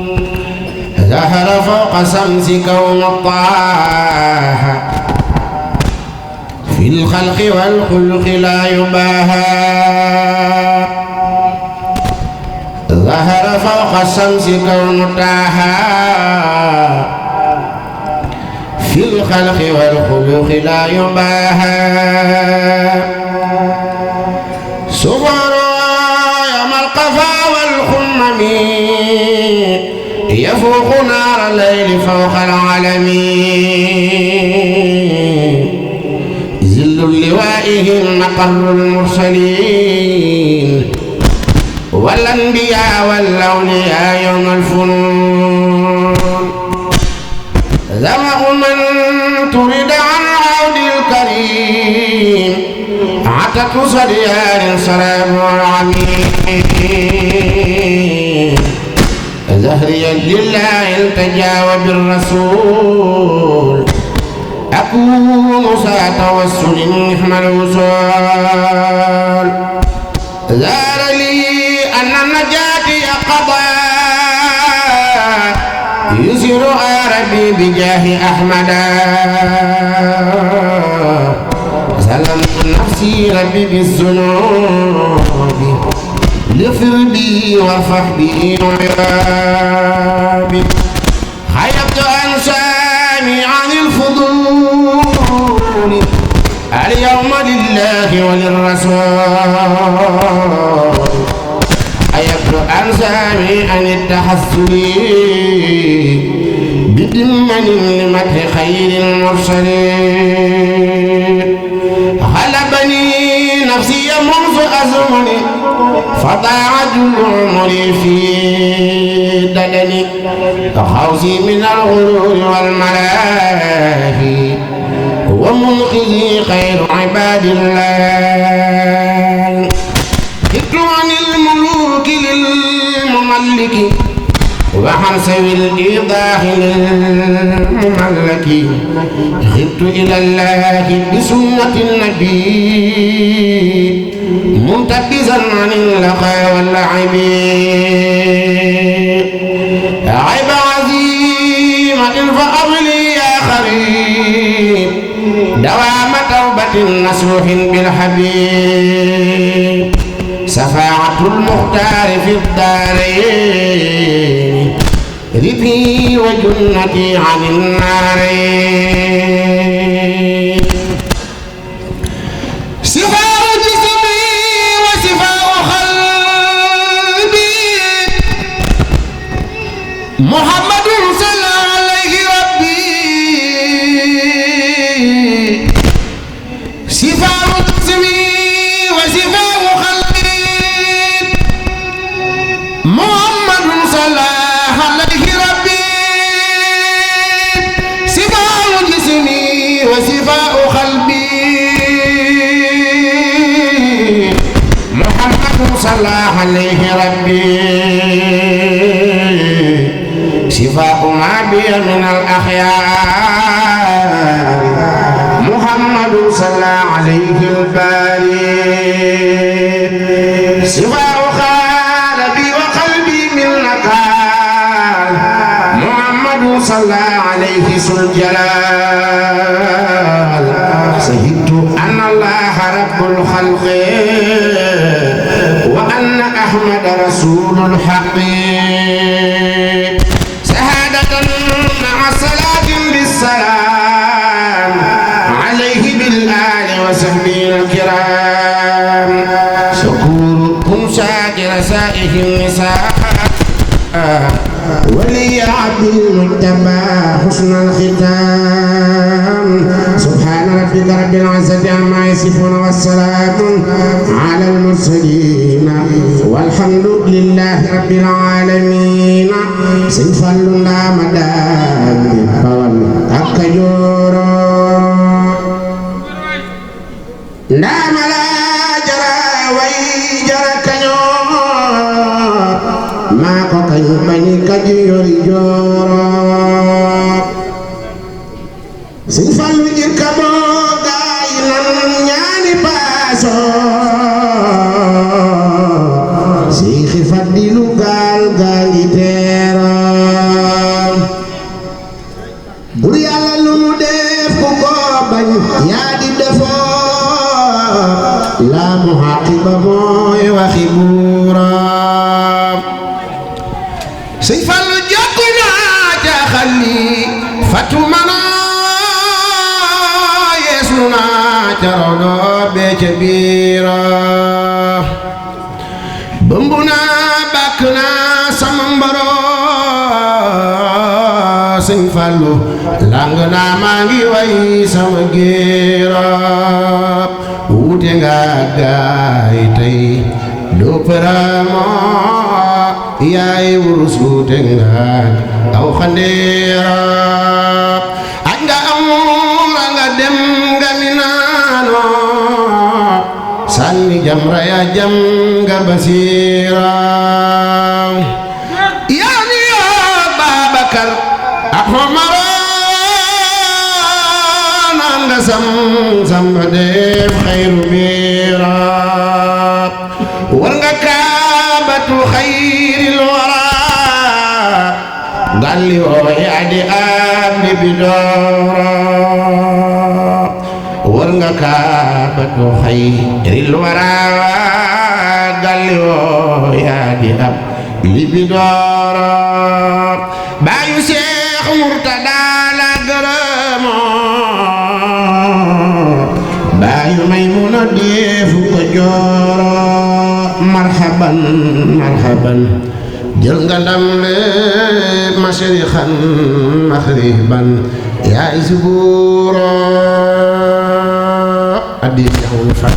ظهر فوق شمس كون الطه في الخلق والخلق لا يباهى. ظهر فوق الشمس كون طه في الخلق والخلق لا يباهى. سبحان يوم القفا والخمم يفوق نار الليل فوق العالمين. ذل لوائهم مقر المرسلين والأنبياء والأولياء يوم الفنون. ذمأ من تريد عن عود الكريم عتت صديار سراب العميد. زهريا لله التجا وبالرسول أكون ساعة توسل نحم الوصول. زار لي أن النجاة قضاء يسر ربي بجاه أحمد. سلمت نفسي ربي بالذنوب لغفر بي وارفع بي عيابي. خيبت أنسامي عن الفضول اليوم لله وللرسول. خيبت أنسامي عن التحسن بدمن لمدح خير المرسلين. غلبني نفسي منذ أزمني فضاع العمر في ددني. خوفي من الغرور والملاهي ومنقذي خير عباد الله. خفت عن الملوك للمملك وعن سوي الإيضاح للمملك. خفت إلى الله بسنة النبي منتبزا عن اللقاء واللعب. عيب عزيمة فأغلي يا خريب دوام توبة نصوح بالحبيب. شفاعة المختار في الدارين ربي وجنتي عن النارين. شفاء جسمي وشفاء قلبي محمد صلى عليه ربي. شفاء جسمي وشفاء قلبي محمد صلى عليه ربي. شفاء جسمي وشفاء قلبي محمد صلى عليه ربي. شفاء ما بي من الأخيار محمد صلى عليه الباري. شفاء قلبي وقلبي من نكال محمد صلى عليه ذو الجلال. شهدت أن الله رب الخلق وأن أحمد رسول الحق. شهادة مع صلاة بالسلام عليه بالآل وصحبه الكرام. شكوركم شاكر سائه النساء ولي عبد المجتبى حسن الختام. سبحان ربك رب العزة عما يصفون والسلام على المرسلين والحمد لله رب العالمين. سيفل لا مدام بفول أكجورو نام لا جرى ويجرى كنيور ما كوكاي بني كجيوري جورو. سيفل جركبو غاينا نياني باسو Seex Fadilu gaal gaa ngi teero sëñ Fallu jokku naa ca xalli fatu mana yeeslu naa ca rodo bee ca biira bëmbu naa bàkk naa sama mbaro sëñ Fallu lang naa maa ngi way sama géera wuute nga gaay tey doo përamo yaay wurus wuute nga aw xandeera aj nga amura nga dem nga mi naano sànni jamra ya jam nga basiira yaa ni yoo Babakar ak Omaro naan nga sam ba def xayru biira war nga kaabatu xayril wara galli woo yaa di am di bidoora war nga kaabatu xayril wara galli woo yaa di am li bidoora baayu Seex Murtada la gërëmoo baayu Maymuna deefu ko jooro marhaban marhaban jël nga ndam le mashrixan maxriban yaay si buuro addi Seexul Fat